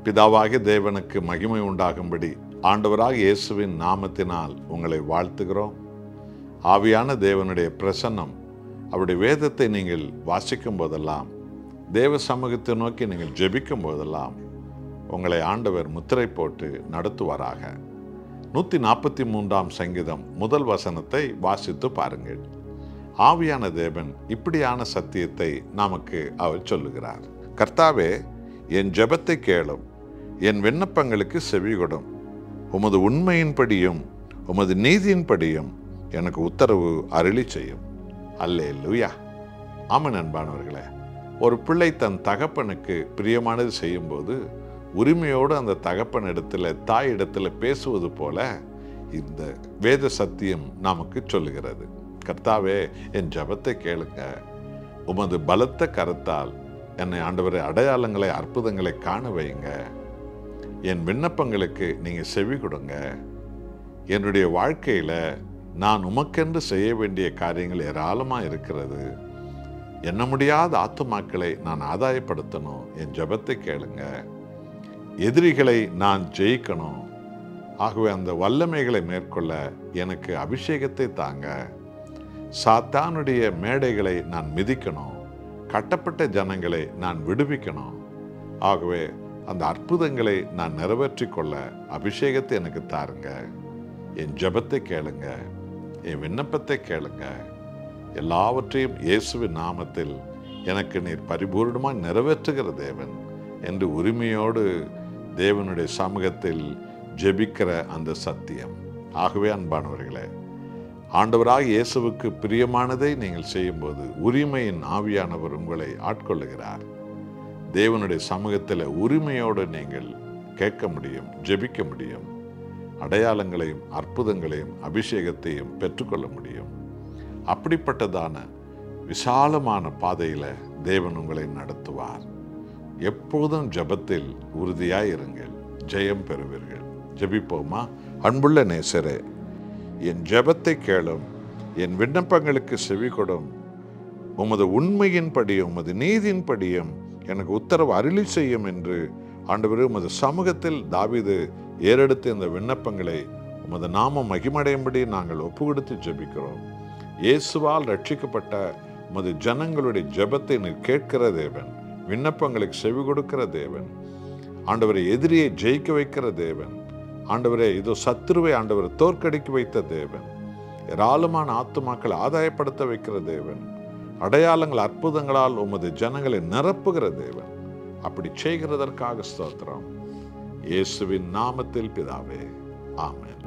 பிதாவாகிய தேவனுக்கு மகிமை உண்டாகும்படி ஆண்டவராகிய இயேசுவின் நாமத்தினால் உங்களை வாழ்த்துகிறோம். ஆவியான தேவனுடைய பிரசன்னம், அவருடைய வேதத்தை நீங்கள் வாசிக்கும் போதெல்லாம், தேவ சமூகத்தை நோக்கி நீங்கள் ஜெபிக்கும் போதெல்லாம் உங்களை ஆண்டவர் முத்திரை போட்டு நடத்துவாராக. 143 சங்கீதம் முதல் வசனத்தை வாசித்து பாருங்கள். ஆவியான தேவன் இப்படியான சத்தியத்தை நமக்கு அவர் சொல்லுகிறார். கர்த்தாவே, என் ஜெபத்தை கேளும், என் விண்ணப்பங்களுக்கு செவிகொடும். உமது உண்மையின்படியும் உமது நீதியின்படியும் எனக்கு உத்தரவு அருளி செய்யும். அல்லேலூயா. ஆமென். அன்பானவர்களே, ஒரு பிள்ளை தன் தகப்பனுக்கு பிரியமானது செய்யும்போது உரிமையோடு அந்த தகப்பன் இடத்துல, தாய் இடத்துல பேசுவது போல இந்த வேத சத்தியம் நமக்கு சொல்லுகிறது. கர்த்தாவே, என் ஜெபத்தை கேளுங்க, உமது பலத்த கரத்தால் என்னை ஆண்டவரே அடையாளங்களை, அற்புதங்களை காண வைங்க. என் விண்ணப்பங்களுக்கு நீங்கள் செவி கொடுங்க. என்னுடைய வாழ்க்கையில் நான் உமக்கென்று செய்ய வேண்டிய காரியங்கள் ஏராளமாக இருக்கிறது. எண்ண முடியாத ஆத்துமாக்களை நான் ஆதாயப்படுத்தணும். என் ஜெபத்தை கேளுங்க. எதிரிகளை நான் ஜெயிக்கணும். ஆகவே அந்த வல்லமைகளை மேற்கொள்ள எனக்கு அபிஷேகத்தை தாங்க. சாத்தானுடைய மேடைகளை நான் மிதிக்கணும். கட்டப்பட்ட ஜனங்களை நான் விடுவிக்கணும். ஆகவே அந்த அற்புதங்களை நான் நிறைவேற்றிக் கொள்ள அபிஷேகத்தை எனக்கு தாருங்க. என் ஜெபத்தை கேளுங்க, என் விண்ணப்பத்தை கேளுங்க. எல்லாவற்றையும் இயேசுவின் நாமத்தில் எனக்கு நீர் பரிபூர்ணமாக நிறைவேற்றுகிற தேவன் என்று உரிமையோடு தேவனுடைய சமூகத்தில் ஜெபிக்கிற அந்த சத்தியம். ஆகவே அன்பானவர்களே, ஆண்டவராக இயேசுவுக்கு பிரியமானதை நீங்கள் செய்யும்போது உரிமையின் ஆவியானவர் உங்களை ஆட்கொள்ளுகிறார். தேவனுடைய சமூகத்தில் உரிமையோடு நீங்கள் கேட்க முடியும், ஜெபிக்க முடியும். அடையாளங்களையும் அற்புதங்களையும் அபிஷேகத்தையும் பெற்றுக்கொள்ள முடியும். அப்படிப்பட்டதான விசாலமான பாதையில் தேவன் உங்களை நடத்துவார். எப்போதும் ஜெபத்தில் உறுதியாய் இருங்கள், ஜெயம் பெறுவீர்கள். ஜெபிப்போமா? அன்புள்ள நேசரே, என் ஜெபத்தை கேளும், என் விண்ணப்பங்களுக்கு செவி கொடும். உமது உண்மையின்படியும் உமது நீதியின்படியும் எனக்கு உத்தரவு அருளி செய்யும் என்று ஆண்டவரே உமது சமூகத்தில் தாவீது ஏறெடுத்த இந்த விண்ணப்பங்களை உமது நாமம் மகிமடையும்படி நாங்கள் ஒப்பு கொடுத்து ஜெபிக்கிறோம். இயேசுவால் ரட்சிக்கப்பட்ட உமது ஜனங்களுடைய ஜெபத்தை நீர் கேட்கிற தேவன், விண்ணப்பங்களுக்கு செவி கொடுக்கிற தேவன். ஆண்டவரை எதிரியை ஜெயிக்க வைக்கிற தேவன். ஆண்டவரே, இதோ சத்துருவை ஆண்டவர் தோற்கடிக்க வைத்த தேவன். ஏராளமான ஆத்துமாக்களை ஆதாயப்படுத்த வைக்கிற தேவன். அடையாளங்கள் அற்புதங்களால் உமது ஜனங்களை நிரப்புகிற தேவன். அப்படி செய்கிறதற்காக ஸ்தோத்திரம். இயேசுவின் நாமத்தில் பிதாவே, ஆமென்.